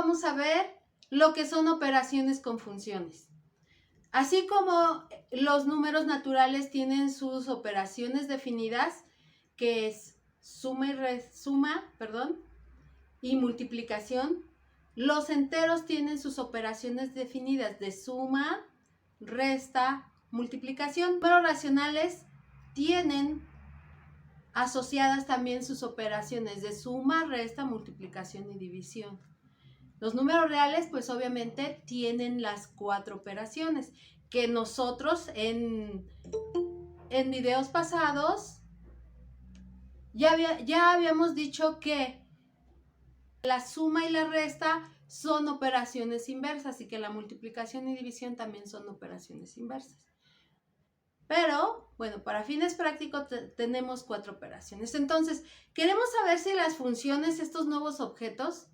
vamos a ver lo que son operaciones con funciones. Así como los números naturales tienen sus operaciones definidas, que es suma y multiplicación, los enteros tienen sus operaciones definidas de suma, resta, multiplicación. Los números racionales tienen asociadas también sus operaciones de suma, resta, multiplicación y división. Los números reales, pues obviamente tienen las 4 operaciones que nosotros en videos pasados ya habíamos dicho que la suma y la resta son operaciones inversas y que la multiplicación y división también son operaciones inversas. Pero, bueno, para fines prácticos tenemos 4 operaciones. Entonces, queremos saber si las funciones, estos nuevos objetos,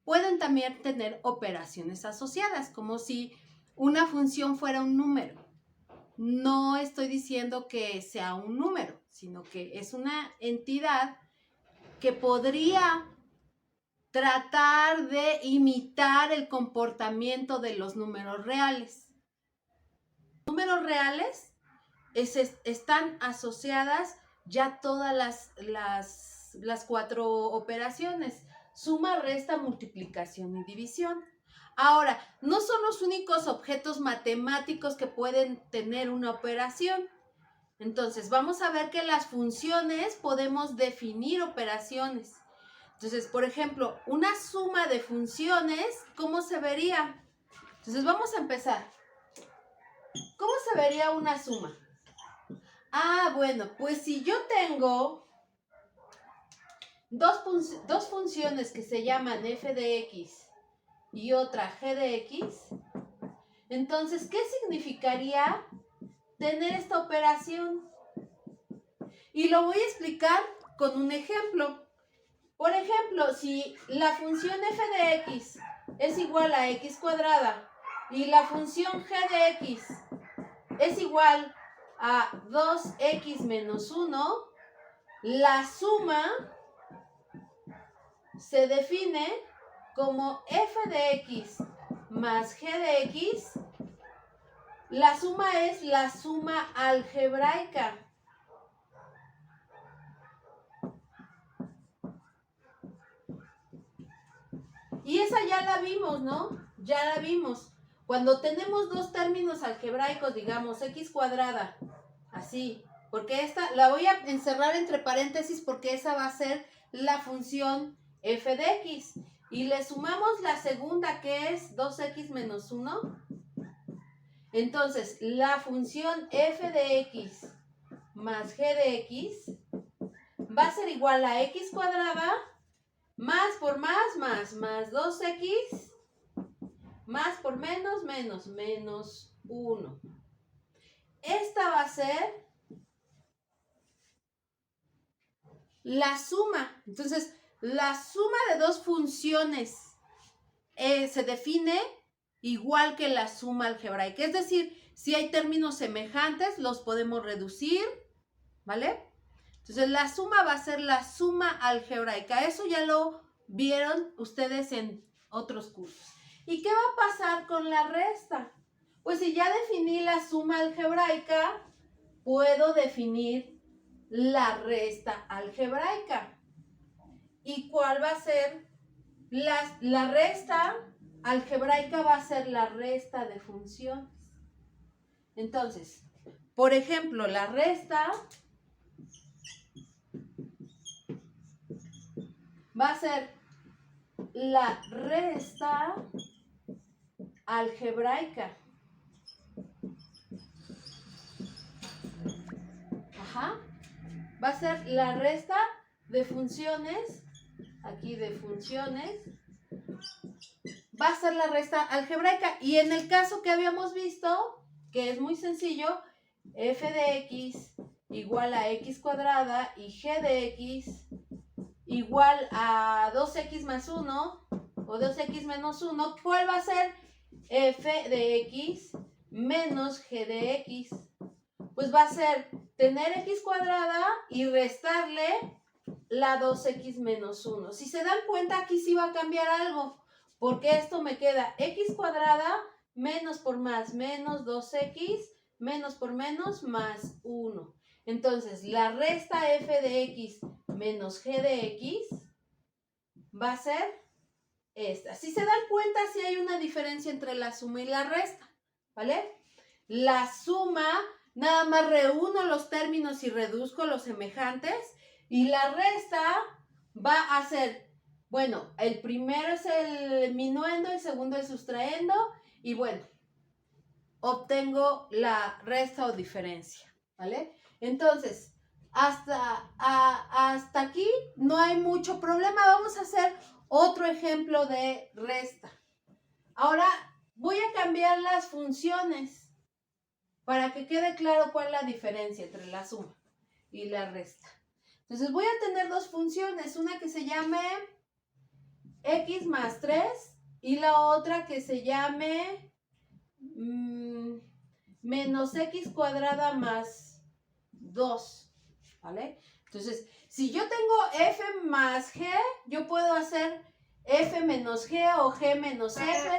pueden también tener operaciones asociadas, como si una función fuera un número. No estoy diciendo que sea un número, sino que es una entidad que podría tratar de imitar el comportamiento de los números reales. Los números reales están asociadas ya todas las 4 operaciones: suma, resta, multiplicación y división. Ahora, no son los únicos objetos matemáticos que pueden tener una operación. Entonces, vamos a ver que las funciones podemos definir operaciones. Entonces, por ejemplo, una suma de funciones, ¿cómo se vería? Entonces, vamos a empezar. ¿Cómo se vería una suma? Bueno, pues si yo tengo dos funciones que se llaman f de x y otra g de x, entonces, ¿qué significaría tener esta operación? Y lo voy a explicar con un ejemplo. Por ejemplo, si la función f de x es igual a x cuadrada y la función g de x es igual a 2x menos 1, la suma se define como f de x más g de x. La suma es la suma algebraica. Y esa ya la vimos, ¿no? Ya la vimos. Cuando tenemos dos términos algebraicos, digamos, x cuadrada, así, porque esta la voy a encerrar entre paréntesis porque esa va a ser la función f de x. Y le sumamos la segunda, que es 2x menos 1. Entonces, la función f de x más g de x va a ser igual a x cuadrada más por más 2x, más por menos, menos 1. Esta va a ser la suma. Entonces, la suma de dos funciones se define igual que la suma algebraica. Es decir, si hay términos semejantes, los podemos reducir, ¿vale? Entonces, la suma va a ser la suma algebraica. Eso ya lo vieron ustedes en otros cursos. ¿Y qué va a pasar con la resta? Pues si ya definí la suma algebraica, puedo definir la resta algebraica. ¿Y cuál va a ser? La resta algebraica va a ser la resta de funciones. Entonces, por ejemplo, la resta va a ser la resta algebraica. Va a ser la resta de funciones, aquí de funciones, va a ser la resta algebraica. Y en el caso que habíamos visto, que es muy sencillo, f de x igual a x cuadrada y g de x igual a 2x más 1 o 2x menos 1, ¿cuál va a ser? F de x menos g de x. Pues va a ser tener x cuadrada y restarle la 2x menos 1. Si se dan cuenta, aquí sí va a cambiar algo, porque esto me queda x cuadrada menos por más menos 2x menos por menos más 1. Entonces, la resta f de x menos g de x va a ser esta. Si se dan cuenta, sí hay una diferencia entre la suma y la resta, ¿vale? La suma, nada más reúno los términos y reduzco los semejantes. Y la resta va a ser, bueno, el primero es el minuendo, el segundo el sustraendo. Y bueno, obtengo la resta o diferencia, ¿vale? Entonces, hasta aquí no hay mucho problema. Vamos a hacer otro ejemplo de resta. Ahora voy a cambiar las funciones para que quede claro cuál es la diferencia entre la suma y la resta. Entonces voy a tener dos funciones, una que se llame x más 3 y la otra que se llame menos x cuadrada más 2, ¿vale? Entonces, si yo tengo f más g, yo puedo hacer f menos g o g menos f,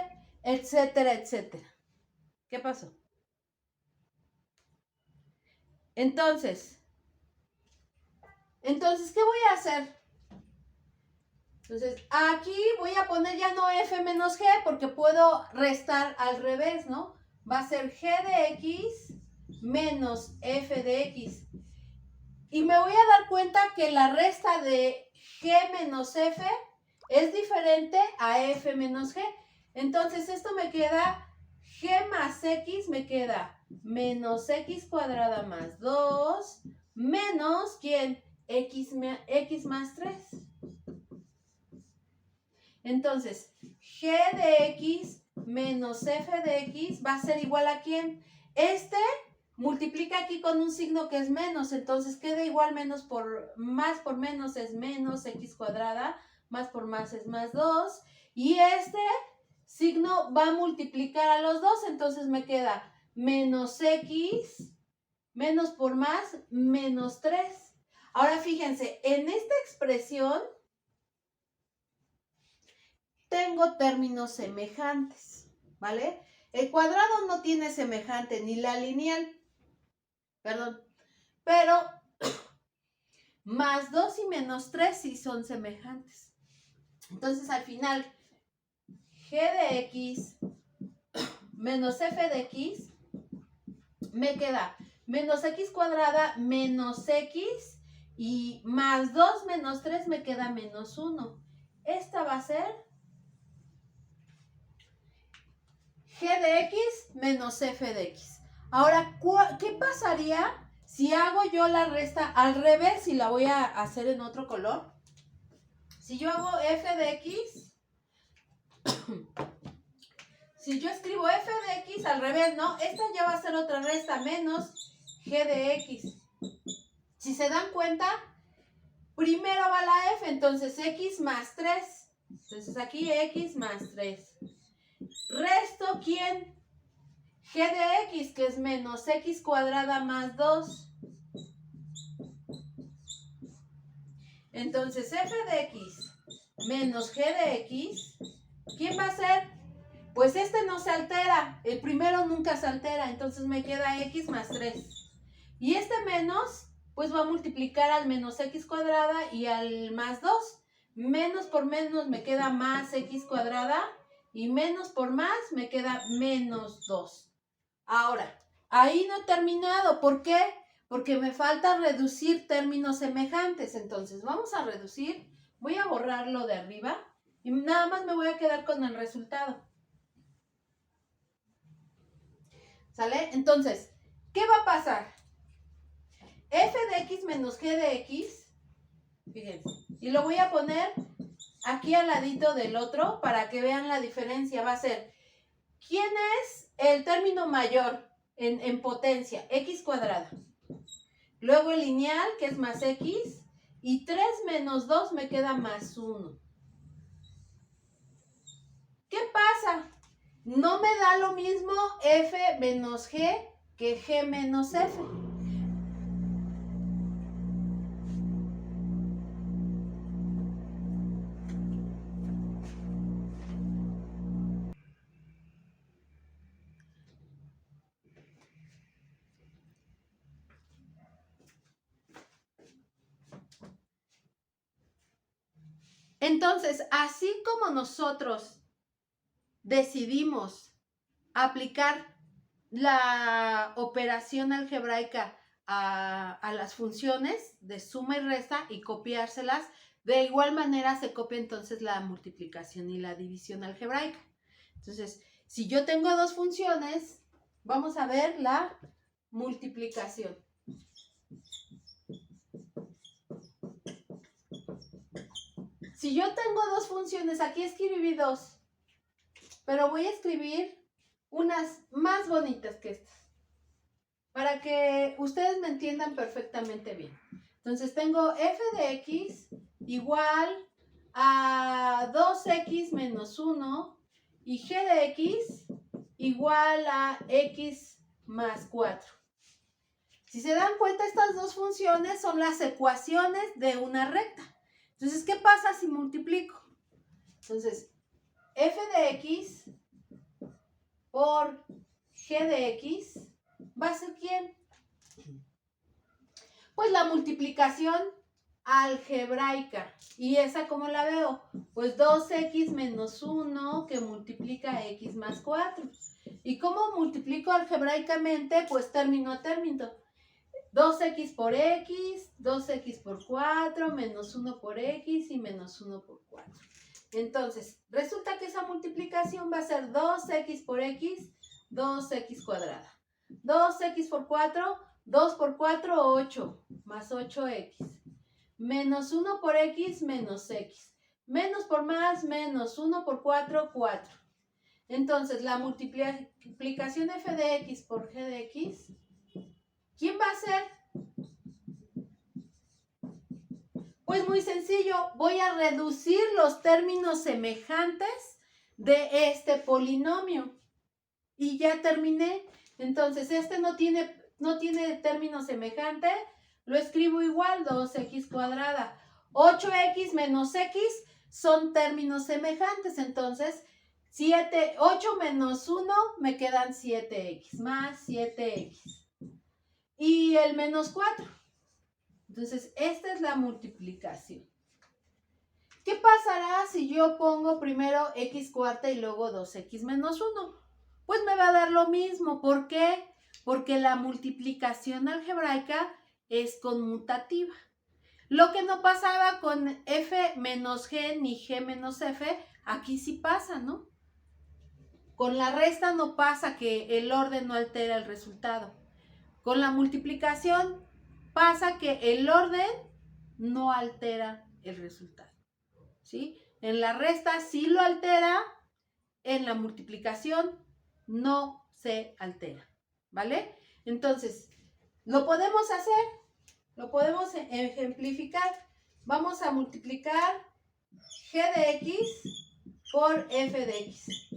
etcétera, etcétera. ¿Qué pasó? Entonces, ¿qué voy a hacer? Entonces, aquí voy a poner ya no f menos g porque puedo restar al revés, ¿no? Va a ser g de x menos f de x. Y me voy a dar cuenta que la resta de g menos f es diferente a f menos g. Entonces, esto me queda g más x, me queda menos x cuadrada más 2 menos, ¿quién? X más 3. Entonces, g de x menos f de x va a ser igual a ¿quién? Este multiplica aquí con un signo que es menos, entonces queda igual más por menos es menos x cuadrada, más por más es más 2, y este signo va a multiplicar a los dos, entonces me queda menos x, menos por más, menos 3. Ahora fíjense, en esta expresión tengo términos semejantes, ¿vale? El cuadrado no tiene semejante, ni la lineal, perdón, pero más 2 y menos 3 sí son semejantes. Entonces al final, g de x menos f de x me queda menos x cuadrada menos x y más 2 menos 3 me queda menos 1. Esta va a ser g de x menos f de x. Ahora, ¿qué pasaría si hago yo la resta al revés y la voy a hacer en otro color? Si yo hago f de x, si yo escribo f de x al revés, ¿no? Esta ya va a ser otra resta, menos g de x. Si se dan cuenta, primero va la f, entonces x más 3. Entonces aquí x más 3. Resto, ¿quién? G de x, que es menos x cuadrada más 2. Entonces, f de x menos g de x, ¿quién va a ser? Pues este no se altera, el primero nunca se altera, entonces me queda x más 3. Y este menos, pues va a multiplicar al menos x cuadrada y al más 2. Menos por menos me queda más x cuadrada y menos por más me queda menos 2. Ahora, ahí no he terminado. ¿Por qué? Porque me falta reducir términos semejantes. Entonces, vamos a reducir. Voy a borrarlo de arriba y nada más me voy a quedar con el resultado. ¿Sale? Entonces, ¿qué va a pasar? F de x menos g de x, fíjense, y lo voy a poner aquí al ladito del otro para que vean la diferencia. Va a ser, ¿quién es el término mayor en potencia? X cuadrada. Luego el lineal, que es más x, y 3 menos 2 me queda más 1. ¿Qué pasa? No me da lo mismo f menos g que g menos f. Entonces, así como nosotros decidimos aplicar la operación algebraica a las funciones de suma y resta y copiárselas, de igual manera se copia entonces la multiplicación y la división algebraica. Entonces, si yo tengo dos funciones, vamos a ver la multiplicación. Si yo tengo dos funciones, aquí escribí dos, pero voy a escribir unas más bonitas que estas, para que ustedes me entiendan perfectamente bien. Entonces tengo f de x igual a 2x menos 1 y g de x igual a x más 4. Si se dan cuenta, estas dos funciones son las ecuaciones de una recta. Entonces, ¿qué pasa si multiplico? Entonces, f de x por g de x va a ser ¿quién? Pues la multiplicación algebraica. ¿Y esa cómo la veo? Pues 2x menos 1 que multiplica a x más 4. ¿Y cómo multiplico algebraicamente? Pues término a término. 2x por x, 2x por 4, menos 1 por x y menos 1 por 4. Entonces, resulta que esa multiplicación va a ser 2x por x, 2x cuadrada. 2x por 4, 2 por 4, 8, más 8x. Menos 1 por x, menos x. Menos por más, menos 1 por 4, 4. Entonces, la multiplicación f de x por g de x, ¿quién va a ser? Pues muy sencillo, voy a reducir los términos semejantes de este polinomio. Y ya terminé. Entonces, este no tiene término semejante, lo escribo igual, 2x cuadrada. 8x menos x son términos semejantes, entonces 8 menos 1 me quedan 7x, más 7x. Y el menos 4. Entonces, esta es la multiplicación. ¿Qué pasará si yo pongo primero x cuarta y luego 2x menos 1? Pues me va a dar lo mismo. ¿Por qué? Porque la multiplicación algebraica es conmutativa. Lo que no pasaba con f menos g ni g menos f, aquí sí pasa, ¿no? Con la resta no pasa, que el orden no altera el resultado. Con la multiplicación pasa que el orden no altera el resultado, ¿sí? En la resta sí lo altera, en la multiplicación no se altera, ¿vale? Entonces, lo podemos hacer, lo podemos ejemplificar. Vamos a multiplicar g de x por f de x.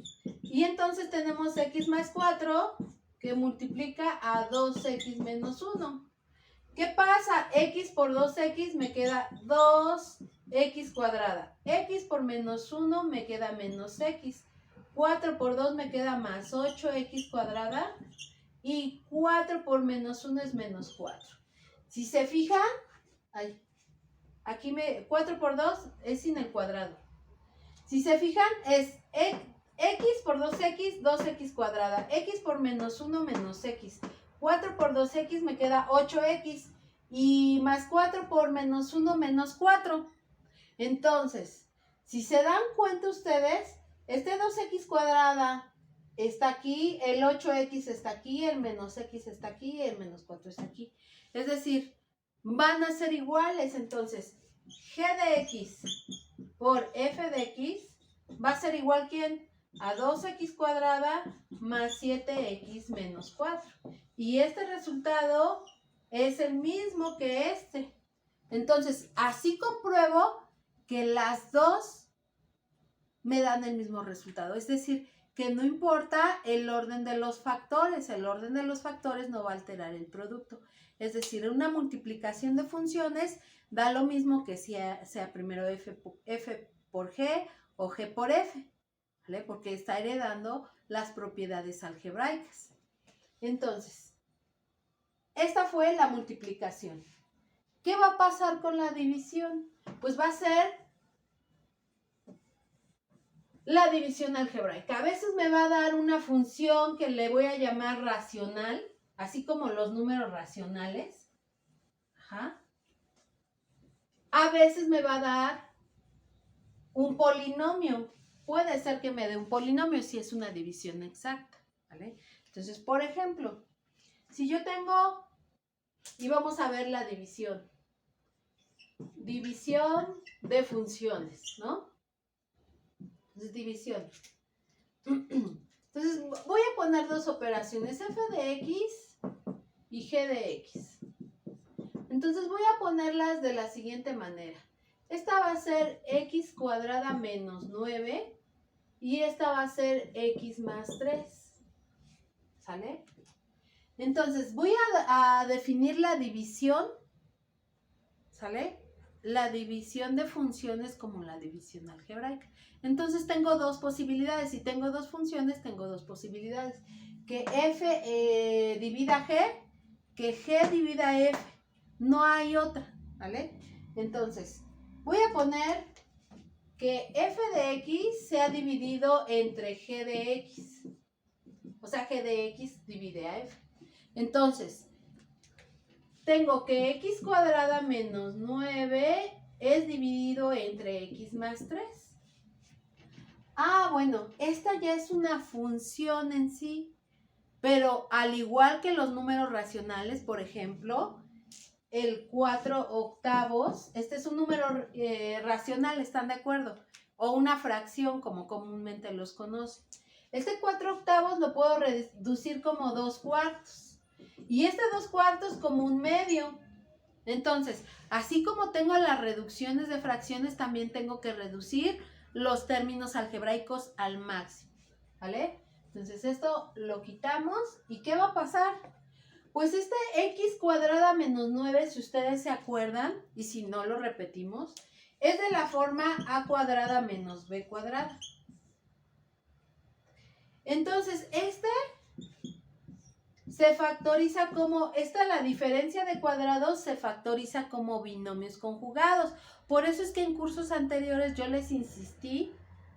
Y entonces tenemos x más 4 que multiplica a 2x menos 1. ¿Qué pasa? X por 2x me queda 2x cuadrada. X por menos 1 me queda menos x. 4 por 2 me queda más 8x cuadrada. Y 4 por menos 1 es menos 4. Si se fijan, aquí 4 por 2 es sin el cuadrado. Si se fijan, es x por 2x, 2x cuadrada. X por menos 1, menos x. 4 por 2x me queda 8x. Y más 4 por menos 1, menos 4. Entonces, si se dan cuenta ustedes, este 2x cuadrada está aquí, el 8x está aquí, el menos x está aquí, el menos 4 está aquí. Es decir, van a ser iguales. Entonces, g de x por f de x va a ser igual, ¿quién? A 2x cuadrada más 7x menos 4. Y este resultado es el mismo que este. Entonces, así compruebo que las dos me dan el mismo resultado. Es decir, que no importa el orden de los factores. El orden de los factores no va a alterar el producto. Es decir, una multiplicación de funciones da lo mismo que sea primero f por g o g por f, ¿vale? Porque está heredando las propiedades algebraicas. Entonces, esta fue la multiplicación. ¿Qué va a pasar con la división? Pues va a ser la división algebraica. A veces me va a dar una función que le voy a llamar racional, así como los números racionales. Ajá. A veces me va a dar un polinomio. Puede ser que me dé un polinomio si es una división exacta, ¿vale? Entonces, por ejemplo, si yo tengo, y vamos a ver la división de funciones, ¿no? Entonces, división. Entonces, voy a poner dos operaciones, f de x y g de x. Entonces, voy a ponerlas de la siguiente manera. Esta va a ser x cuadrada menos 9 y esta va a ser x más 3. ¿Sale? Entonces, voy a definir la división, ¿sale? La división de funciones como la división algebraica. Entonces, tengo dos posibilidades. Si tengo dos funciones, tengo dos posibilidades. Que f divida g, que g divida f. No hay otra, ¿vale? Entonces, voy a poner que f de x sea dividido entre g de x. O sea, g de x divide a f. Entonces, tengo que x cuadrada menos 9 es dividido entre x más 3. Ah, bueno, esta ya es una función en sí. Pero al igual que los números racionales, por ejemplo, el 4/8, este es un número racional, ¿están de acuerdo? O una fracción, como comúnmente los conocen. Este 4/8 lo puedo reducir como 2/4. Y este 2/4 como un medio. Entonces, así como tengo las reducciones de fracciones, también tengo que reducir los términos algebraicos al máximo. ¿Vale? Entonces, esto lo quitamos. ¿Y qué va a pasar? Pues este x cuadrada menos 9, si ustedes se acuerdan, y si no lo repetimos, es de la forma a cuadrada menos b cuadrada. Entonces, este se factoriza como, la diferencia de cuadrados se factoriza como binomios conjugados. Por eso es que en cursos anteriores yo les insistí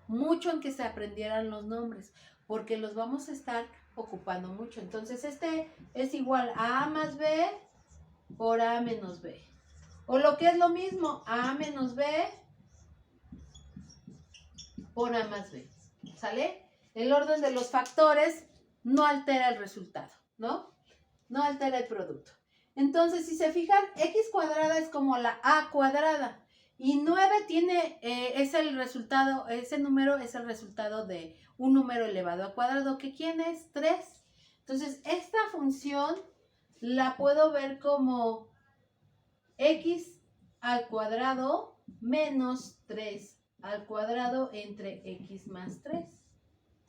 mucho en que se aprendieran los nombres, porque los vamos a estar ocupando mucho. Entonces, este es igual a más b por a menos b. O lo que es lo mismo, a menos b por a más b. ¿Sale? El orden de los factores no altera el resultado, ¿no? No altera el producto. Entonces, si se fijan, x cuadrada es como la a cuadrada. Y 9 es el resultado, ese número es el resultado de un número elevado a cuadrado, que ¿quién es? 3. Entonces, esta función la puedo ver como x al cuadrado menos 3 al cuadrado entre x más 3.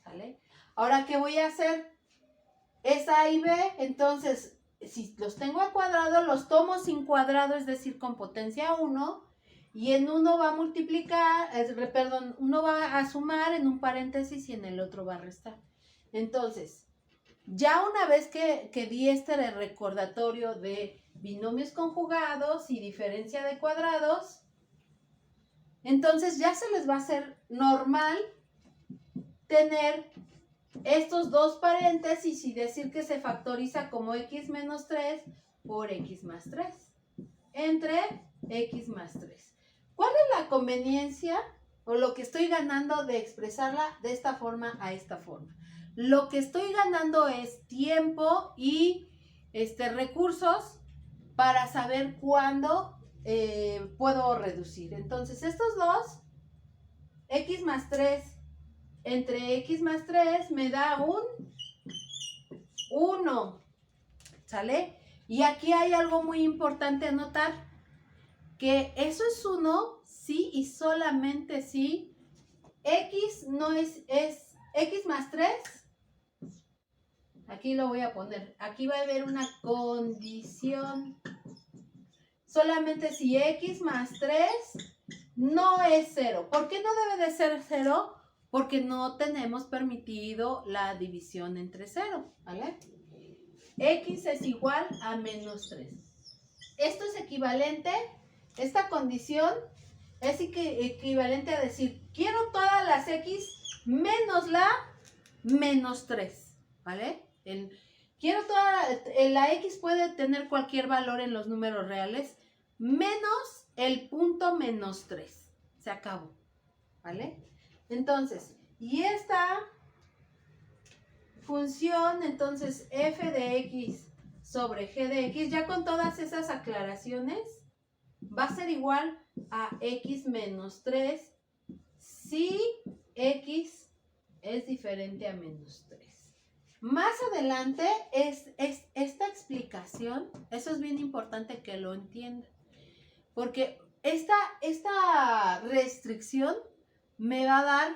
¿Sale? Ahora, ¿qué voy a hacer? Es A y B, entonces, si los tengo a cuadrado, los tomo sin cuadrado, es decir, con potencia 1, y en uno va a multiplicar, uno va a sumar en un paréntesis y en el otro va a restar. Entonces, ya una vez que di este recordatorio de binomios conjugados y diferencia de cuadrados, entonces ya se les va a hacer normal tener estos dos paréntesis y decir que se factoriza como x menos 3 por x más 3 entre x más 3. ¿Cuál es la conveniencia o lo que estoy ganando de expresarla de esta forma a esta forma? Lo que estoy ganando es tiempo y recursos para saber cuándo puedo reducir. Entonces, estos dos, x más 3 entre x más 3 me da un 1, ¿sale? Y aquí hay algo muy importante a notar, que eso es 1 sí y solamente si x no es x más 3, aquí lo voy a poner, aquí va a haber una condición, solamente si x más 3 no es 0. ¿Por qué no debe de ser 0? Porque no tenemos permitido la división entre 0, ¿vale? X es igual a menos 3. Esto es equivalente, esta condición es equivalente a decir, quiero todas las X menos la menos 3, ¿vale? La X puede tener cualquier valor en los números reales, menos el punto menos 3. Se acabó, ¿vale? Entonces, y esta función, entonces, f de x sobre g de x, ya con todas esas aclaraciones, va a ser igual a x menos 3 si x es diferente a menos 3. Más adelante es esta explicación, eso es bien importante que lo entiendan, porque esta restricción me va a dar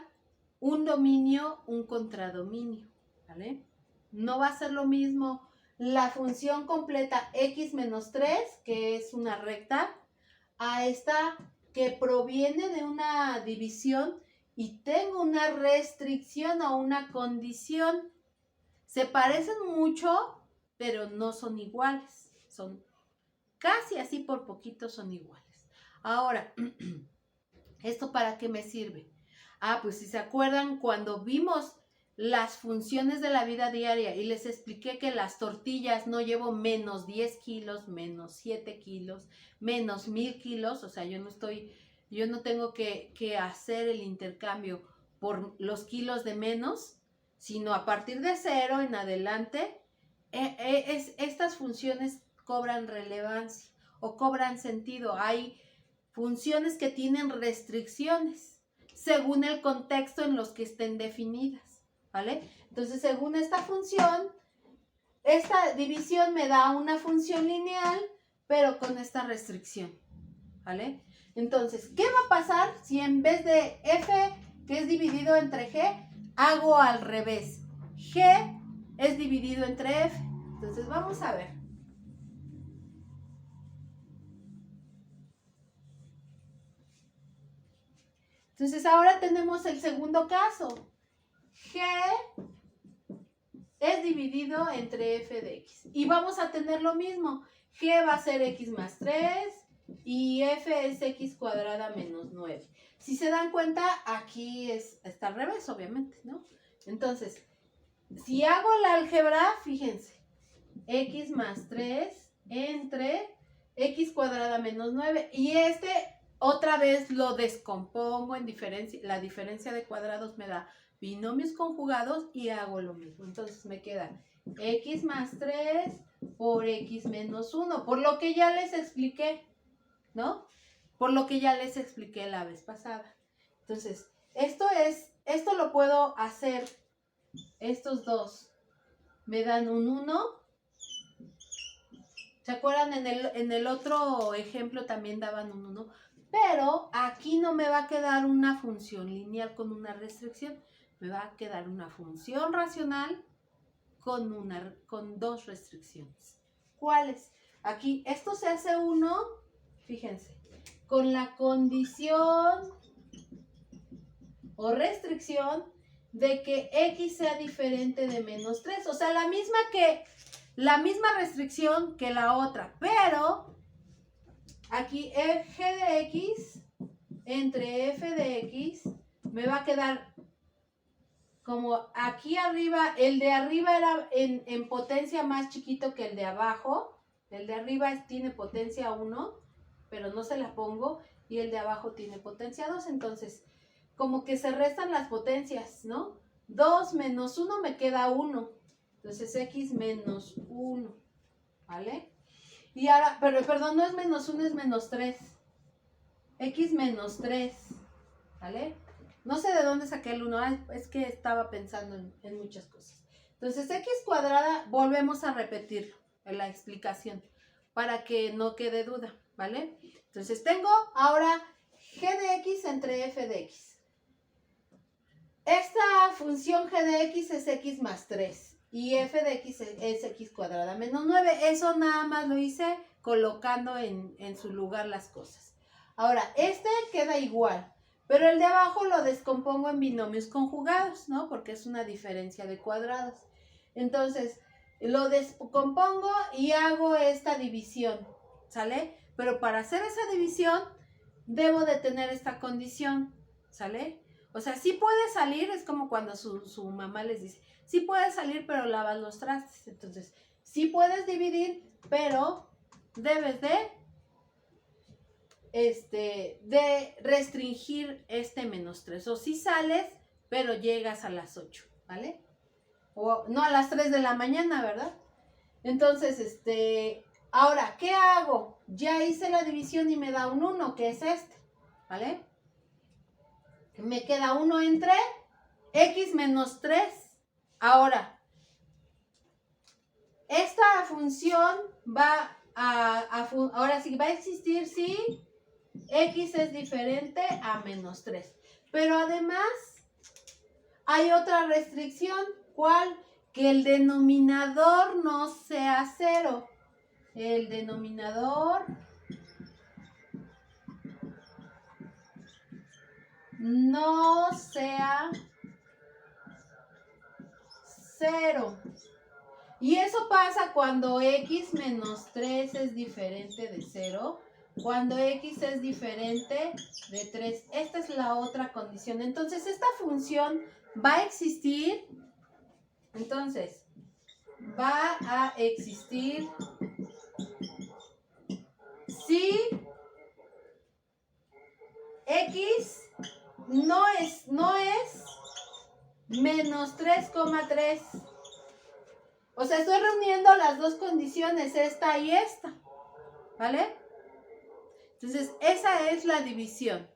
un dominio, un contradominio, ¿vale? No va a ser lo mismo la función completa x menos 3, que es una recta, a esta que proviene de una división y tengo una restricción o una condición. Se parecen mucho, pero no son iguales. Son casi así por poquito son iguales. Ahora, ¿esto para qué me sirve? Pues si se acuerdan cuando vimos las funciones de la vida diaria y les expliqué que las tortillas no llevo menos 10 kilos, menos 7 kilos, menos 1000 kilos, o sea, yo no tengo que hacer el intercambio por los kilos de menos, sino a partir de 0 en adelante, estas funciones cobran relevancia o cobran sentido. Hay funciones que tienen restricciones según el contexto en los que estén definidas, ¿vale? Entonces, según esta función, esta división me da una función lineal, pero con esta restricción, ¿vale? Entonces, ¿qué va a pasar si en vez de f, que es dividido entre g, hago al revés? G es dividido entre f. Entonces, vamos a ver. Entonces, ahora tenemos el segundo caso. G es dividido entre f de x. Y vamos a tener lo mismo. G va a ser x más 3 y f es x cuadrada menos 9. Si se dan cuenta, aquí está al revés, obviamente, ¿no? Entonces, si hago la álgebra, fíjense, x más 3 entre x cuadrada menos 9. Y otra vez lo descompongo en diferencia. La diferencia de cuadrados me da binomios conjugados y hago lo mismo. Entonces me queda x más 3 por x menos 1, por lo que ya les expliqué, ¿no? Por lo que ya les expliqué la vez pasada. Entonces, esto lo puedo hacer, estos dos me dan un 1. ¿Se acuerdan? En el otro ejemplo también daban un 1, pero aquí no me va a quedar una función lineal con una restricción. Me va a quedar una función racional con dos restricciones. ¿Cuáles? Aquí, esto se hace 1, fíjense, con la condición o restricción de que x sea diferente de menos 3. O sea, la misma restricción que la otra, pero aquí g de x entre f de x me va a quedar como aquí arriba. El de arriba era en potencia más chiquito que el de abajo. El de arriba tiene potencia 1, pero no se la pongo, y el de abajo tiene potencia 2, entonces como que se restan las potencias, ¿no? 2 menos 1 me queda 1, entonces x menos 1, ¿vale? Y ahora, perdón, no es menos 1, es menos 3. X menos 3, ¿vale? No sé de dónde saqué el 1, es que estaba pensando en muchas cosas. Entonces, x cuadrada, volvemos a repetir la explicación para que no quede duda, ¿vale? Entonces, tengo ahora g de x entre f de x. Esta función g de x es x más 3 y f de x es x cuadrada menos 9. Eso nada más lo hice colocando en su lugar las cosas. Ahora, queda igual, pero el de abajo lo descompongo en binomios conjugados, ¿no? Porque es una diferencia de cuadrados. Entonces, lo descompongo y hago esta división, ¿sale? Pero para hacer esa división, debo de tener esta condición, ¿sale? O sea, sí puede salir, es como cuando su mamá les dice, sí puedes salir, pero lavas los trastes. Entonces, sí puedes dividir, pero debes de restringir este -3. O sí sales, pero llegas a las 8, ¿vale? O no a las 3 de la mañana, ¿verdad? Entonces, ahora, ¿qué hago? Ya hice la división y me da un 1, que es este, ¿vale? Me queda 1 entre x menos 3. Ahora, esta función va ahora sí va a existir si x es diferente a -3. Pero además, hay otra restricción. ¿Cuál? Que el denominador no sea 0. El denominador no sea 0. Y eso pasa cuando x menos 3 es diferente de 0. Cuando x es diferente de 3. Esta es la otra condición. Entonces, esta función va a existir. Entonces, va a existir si x no es menos 3,3. O sea, estoy reuniendo las dos condiciones, esta y esta, ¿vale? Entonces, esa es la división.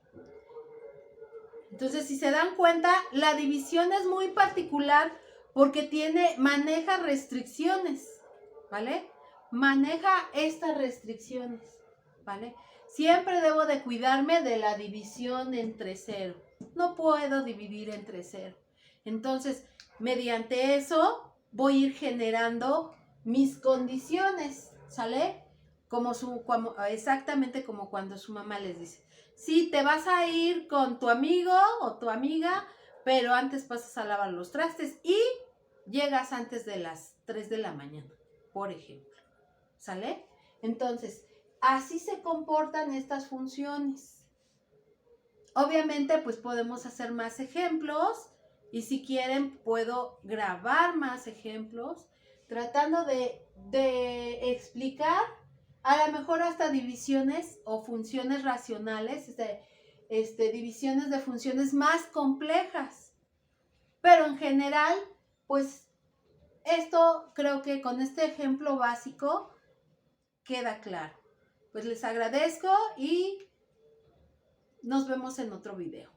Entonces, si se dan cuenta, la división es muy particular porque maneja restricciones, ¿vale? Maneja estas restricciones, ¿vale? Siempre debo de cuidarme de la división entre 0. No puedo dividir entre 0. Entonces, mediante eso, voy a ir generando mis condiciones, ¿sale? Exactamente como cuando su mamá les dice, sí, te vas a ir con tu amigo o tu amiga, pero antes pasas a lavar los trastes y llegas antes de las 3 de la mañana, por ejemplo, ¿sale? Entonces, así se comportan estas funciones. Obviamente, pues podemos hacer más ejemplos y si quieren puedo grabar más ejemplos tratando de explicar a lo mejor hasta divisiones o funciones racionales, divisiones de funciones más complejas. Pero en general, pues esto creo que con este ejemplo básico queda claro. Pues les agradezco y nos vemos en otro video.